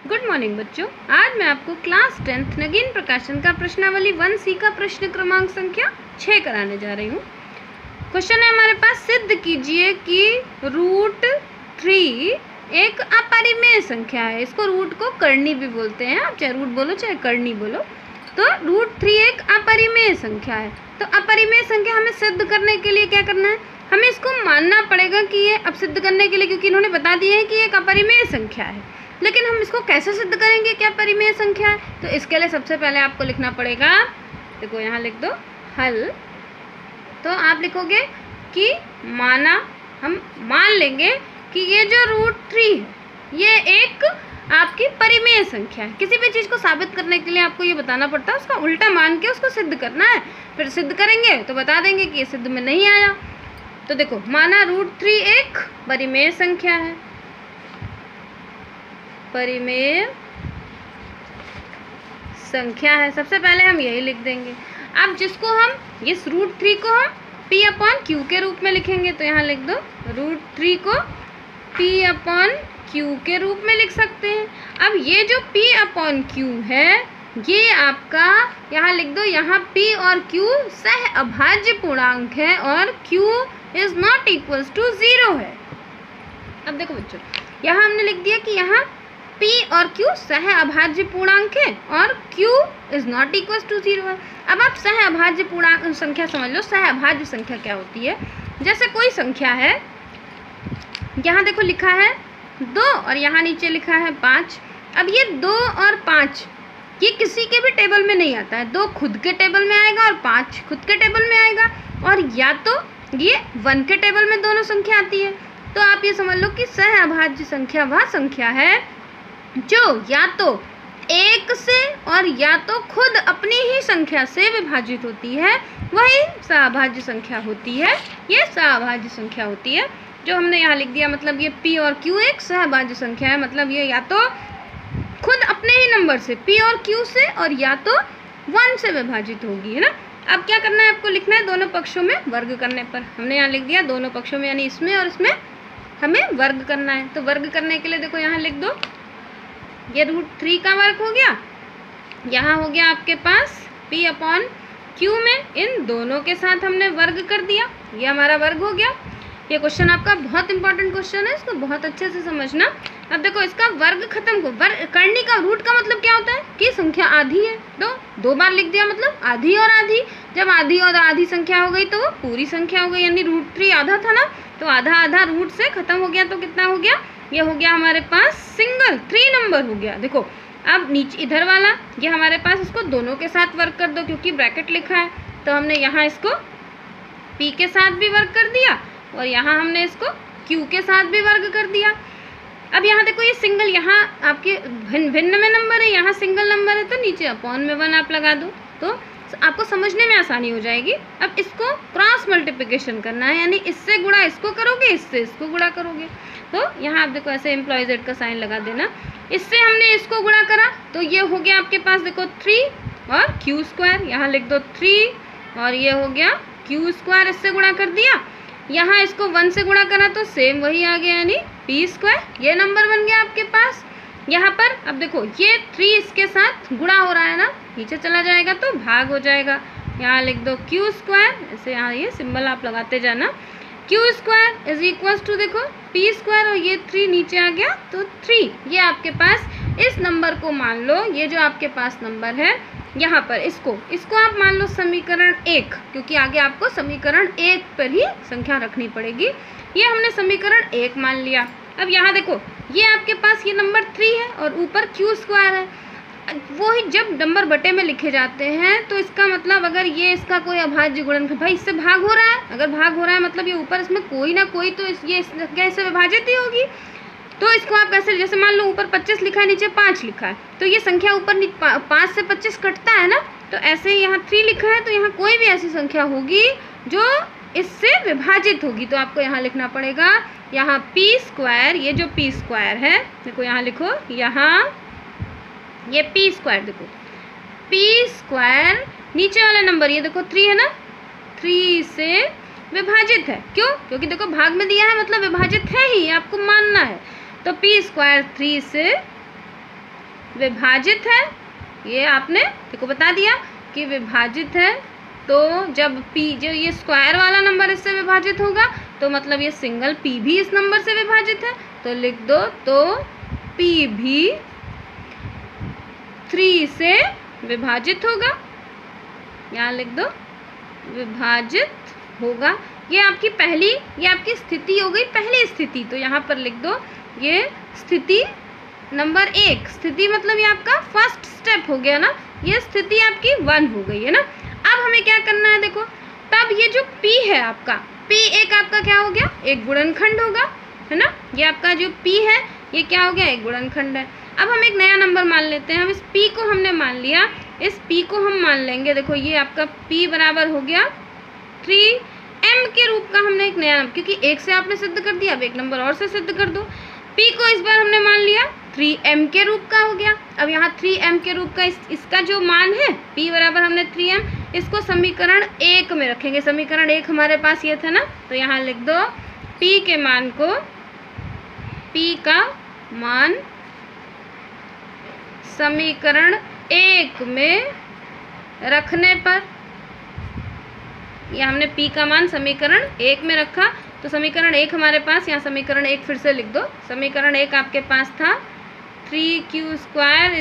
Good morning बच्चों। आज मैं आपको क्लास 10th नगीन प्रकाशन का प्रश्नावली 1C का प्रश्न क्रमांक संख्या 6 कराने जा रही हूँ। क्वेश्चन है हमारे पास, सिद्ध कीजिए कि √3 एक अपरिमेय संख्या है। इसको रूट को करनी भी बोलते हैं, आप चाहे रूट बोलो चाहे करनी बोलो। तो √3 एक अपरिमेय संख्या है। तो अपरिमेय संख्या हमें सिद्ध करने के लिए क्या करना है, हमें इसको मानना पड़ेगा कि ये अब सिद्ध करने के लिए, क्योंकि इन्होंने बता दिया है कि एक अपरिमेय संख्या है। लेकिन हम इसको कैसे सिद्ध करेंगे क्या परिमेय संख्या है? तो इसके लिए सबसे पहले आपको लिखना पड़ेगा, देखो यहाँ लिख दो हल। तो आप लिखोगे कि माना, हम मान लेंगे कि ये जो √3 है ये एक आपकी परिमेय संख्या है। किसी भी चीज़ को साबित करने के लिए आपको ये बताना पड़ता है, उसका उल्टा मान के उसको सिद्ध करना है। फिर सिद्ध करेंगे तो बता देंगे कि ये सिद्ध में नहीं आया। तो देखो, माना √3 एक परिमेय संख्या है, परिमेय संख्या है। सबसे पहले हम यही लिख देंगे। अब जिसको हम इस √3 को हम P/Q के रूप में लिखेंगे, तो यहाँ लिख दो √3 को P/Q के रूप में लिख सकते हैं। अब ये जो P/Q है ये आपका यहाँ लिख दो, यहाँ P और Q सह अभाज्य पूर्णांक है और Q is not equals to 0 है। अब देखो बच्चों, यहाँ हमने लिख दिया कि यहाँ P और Q सह अभाज्य पूर्णांक है और Q is not equal to 0 है। अब आप सह अभाज्य पूर्णांक संख्या समझ लो। सह अभाज्य संख्या क्या होती है? जैसे कोई संख्या है, यहाँ देखो लिखा है 2 और यहाँ नीचे लिखा है 5। अब ये 2 और 5 ये किसी के भी टेबल में नहीं आता है। 2 खुद के टेबल में आएगा और 5 खुद के टेबल में आएगा, और या तो ये 1 के टेबल में दोनों संख्या आती है। तो आप ये समझ लो कि सह अभाज्य संख्या वह संख्या है जो या तो 1 से और या तो खुद अपनी ही संख्या से विभाजित होती है, वही सहअभाज्य संख्या होती है। ये सहअभाज्य संख्या होती है जो हमने यहाँ लिख दिया। मतलब ये P और Q एक सहअभाज्य संख्या है, मतलब ये या तो खुद अपने ही नंबर से P और Q से और या तो 1 से विभाजित होगी, है ना। अब क्या करना है, आपको लिखना है दोनों पक्षों में वर्ग करने पर। हमने यहाँ लिख दिया दोनों पक्षों में, यानी इसमें और इसमें हमें वर्ग करना है। तो वर्ग करने के लिए देखो यहाँ लिख दो, ये √3 का वर्ग हो गया, यहाँ हो गया आपके पास P/Q में, इन दोनों के साथ हमने वर्ग कर दिया, ये हमारा वर्ग हो गया। ये क्वेश्चन आपका बहुत इंपॉर्टेंट क्वेश्चन है, इसको बहुत अच्छे से समझना। अब देखो इसका वर्ग खत्म को वर्ग करने का रूट का मतलब क्या होता है कि संख्या आधी है। तो 2 बार लिख दिया, मतलब आधी और आधी। जब आधी और आधी संख्या हो गई तो वो पूरी संख्या हो गई, यानी √3 आधा था ना, तो आधा आधा रूट से खत्म हो गया। तो कितना हो गया, ये हो गया हमारे पास सिंगल 3 नंबर हो गया। देखो अब नीचे इधर वाला ये हमारे पास, इसको दोनों के साथ वर्ग कर दो क्योंकि ब्रैकेट लिखा है। तो हमने यहाँ इसको P के साथ भी वर्ग कर दिया और यहाँ हमने इसको Q के साथ भी वर्ग कर दिया। अब यहाँ देखो ये सिंगल, यहाँ आपके भिन्न में नंबर है, यहाँ सिंगल नंबर है, तो नीचे अपॉन में 1 आप लगा दो तो आपको समझने में आसानी हो जाएगी। अब इसको क्रॉस मल्टीप्लिकेशन करना है, यानी इससे गुणा इसको करोगे, इससे इसको गुणा करोगे। तो यहाँ आप देखो ऐसे एम्प्लॉय Z का साइन लगा देना। इससे हमने इसको गुणा करा तो ये हो गया आपके पास देखो 3 और Q², यहाँ लिख दो 3 और ये हो गया Q², इससे गुणा कर दिया। यहाँ इसको 1 से गुणा करा तो सेम वही आ गया, यानी P²। ये नंबर बन गया आपके पास। यहाँ पर अब देखो ये 3 इसके साथ गुणा हो रहा है ना, नीचे चला जाएगा तो भाग हो जाएगा। यहाँ लिख दो Q², ऐसे यहाँ ये सिंबल आप लगाते जाना। Q² इज इक्वल्स टू देखो P² और ये 3 नीचे आ गया तो 3। ये आपके पास इस नंबर को मान लो, ये जो आपके पास नंबर है यहाँ पर इसको आप मान लो समीकरण 1, क्योंकि आगे आपको समीकरण 1 पर ही संख्या रखनी पड़ेगी। ये हमने समीकरण 1 मान लिया। अब यहाँ देखो ये आपके पास ये नंबर 3 है और ऊपर Q² है। वो ही जब नंबर बटे में लिखे जाते हैं तो इसका मतलब अगर ये इसका कोई अभाज्य गुणनखंड, भाई इससे भाग हो रहा है, अगर भाग हो रहा है मतलब ये ऊपर इसमें कोई ना कोई तो ये क्या इससे विभाजित ही होगी। तो इसको आप कैसे, जैसे मान लो ऊपर 25 लिखा है, नीचे 5 लिखा है, तो ये संख्या ऊपर 5 से 25 कटता है ना, तो ऐसे ही यहाँ 3 लिखा है तो यहाँ कोई भी ऐसी संख्या होगी जो इससे विभाजित होगी। तो आपको यहाँ लिखना पड़ेगा, यहाँ P², ये जो P² है देखो यहाँ लिखो, यहाँ ये P² देखो P² नीचे वाला नंबर ये देखो 3 है ना, 3 से विभाजित है। क्यों? क्योंकि देखो भाग में दिया है मतलब विभाजित है ही, आपको मानना है। तो P² 3 से विभाजित है, ये आपने देखो बता दिया कि विभाजित है, तो जब p जो ये स्क्वायर वाला नंबर इससे विभाजित होगा तो मतलब ये सिंगल p भी इस नंबर से विभाजित है, तो लिख दो, तो p भी 3 से विभाजित होगा, यहाँ लिख दो विभाजित होगा। ये आपकी पहली, ये आपकी स्थिति हो गई, पहली स्थिति, तो यहाँ पर लिख दो ये स्थिति नंबर 1। स्थिति मतलब ये आपका फर्स्ट स्टेप हो गया ना, ये स्थिति आपकी 1 हो गई है ना। अब हमें क्या करना है, देखो तब ये जो p है आपका, p एक आपका क्या हो गया, एक गुणनखंड होगा, है ना। ये आपका जो p है ये क्या हो गया, एक गुणनखंड है। अब हम एक नया नंबर मान लेते हैं, हम इस p को हमने मान लिया, इस p को हम मान लेंगे, देखो ये आपका p बराबर हो गया 3m के रूप का हमने एक नया नंबर, क्योंकि एक से आपने सिद्ध कर दिया, अब एक नंबर और से सिद्ध कर दो। p को इस बार हमने मान लिया 3m के रूप का हो गया। अब यहाँ 3m के रूप का इसका जो मान है p बराबर हमने 3m, इसको समीकरण 1 में रखेंगे। समीकरण 1 हमारे पास ये था ना, तो यहाँ लिख दो p के मान को, p का मान समीकरण 1 में रखने पर, यह हमने p का मान समीकरण 1 में रखा, तो समीकरण 1 हमारे पास, यहाँ समीकरण 1 फिर से लिख दो। समीकरण 1 आपके पास था 3q²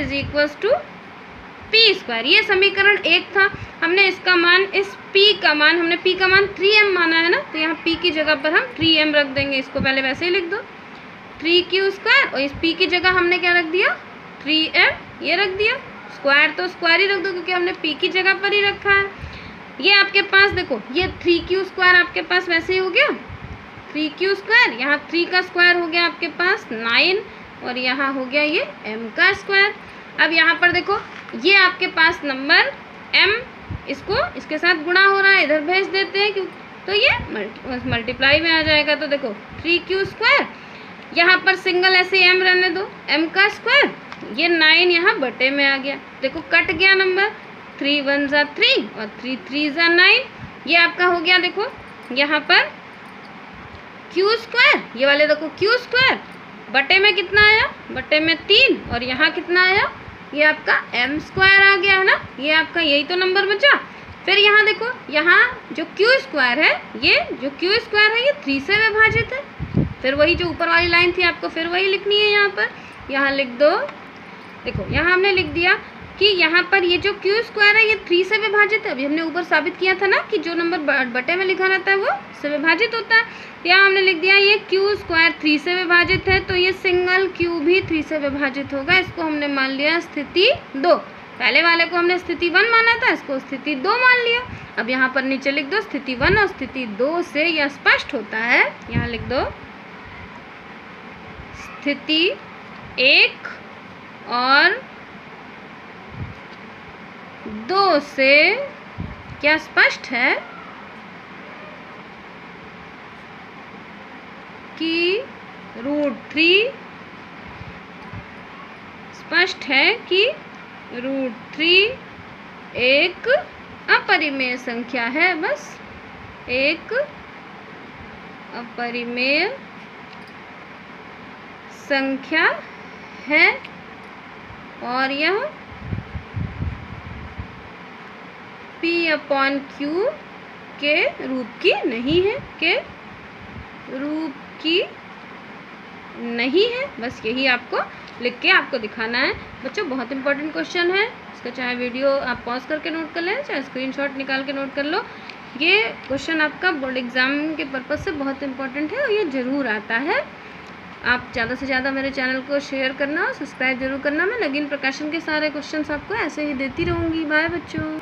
= p², ये समीकरण 1 था। हमने इसका मान, इस p का मान, हमने p का मान 3m माना है ना, तो यहाँ p की जगह पर हम 3m रख देंगे, इसको पहले वैसे ही लिख दो 3q², और इस p की जगह हमने क्या रख दिया 3m, ये रख दिया। स्क्वायर तो स्क्वायर ही रख दो क्योंकि हमने p की जगह पर ही रखा है। ये आपके पास देखो ये 3q² आपके पास वैसे ही हो गया 3q², यहाँ 3 का स्क्वायर हो गया आपके पास 9, और यहाँ हो गया ये m का स्क्वायर। अब यहाँ पर देखो ये आपके पास नंबर m, इसको इसके साथ गुणा हो रहा है, इधर भेज देते हैं, क्यों, तो ये मल्टीप्लाई में आ जाएगा। तो देखो 3q², यहाँ पर सिंगल ऐसे m रहने दो, m का स्क्वायर, ये 9 यहाँ बटे में आ गया, देखो कट गया नंबर, 3 1 = 3 और 3 3 = 9, ये आपका हो गया। देखो यहाँ पर q², ये वाले देखो q², बटे में कितना आया, बटे में 3, और यहाँ कितना आया, ये आपका m² आ गया है ना, ये आपका यही तो नंबर बचा। फिर यहाँ देखो, यहाँ जो q² है, ये जो q² है ये 3 से विभाजित है, फिर वही जो ऊपर वाली लाइन थी आपको फिर वही लिखनी है। यहाँ पर यहाँ लिख दो, देखो यहाँ हमने लिख दिया कि यहाँ पर ये जो q² है ये 3 से विभाजित है। अभी हमने ऊपर साबित किया था ना कि जो नंबर बटे में लिखा रहता है वो से विभाजित होता है, तो यहाँ हमने लिख दिया ये q² 3 से विभाजित है, तो ये सिंगल q भी 3 से विभाजित होगा, इसको हमने मान लिया स्थिति 2। पहले वाले को हमने स्थिति 1 माना था, इसको स्थिति 2 मान लिया। अब यहाँ पर नीचे लिख दो स्थिति 1 और स्थिति 2 से यह स्पष्ट होता है, यहाँ लिख दो स्थिति 1 और 2 से क्या स्पष्ट है कि √3, स्पष्ट है कि √3 एक अपरिमेय संख्या है, बस एक अपरिमेय संख्या है, और यह p/q के रूप की नहीं है, के रूप की नहीं है। बस यही आपको लिख के आपको दिखाना है बच्चों। बहुत इंपॉर्टेंट क्वेश्चन है, इसका चाहे वीडियो आप पॉज करके नोट कर लें, चाहे स्क्रीनशॉट निकाल के नोट कर लो। ये क्वेश्चन आपका बोर्ड एग्जाम के पर्पज़ से बहुत इंपॉर्टेंट है और ये ज़रूर आता है। आप ज़्यादा से ज़्यादा मेरे चैनल को शेयर करना और सब्सक्राइब जरूर करना। मैं नगीन प्रकाशन के सारे क्वेश्चंस आपको ऐसे ही देती रहूँगी। बाय बच्चों।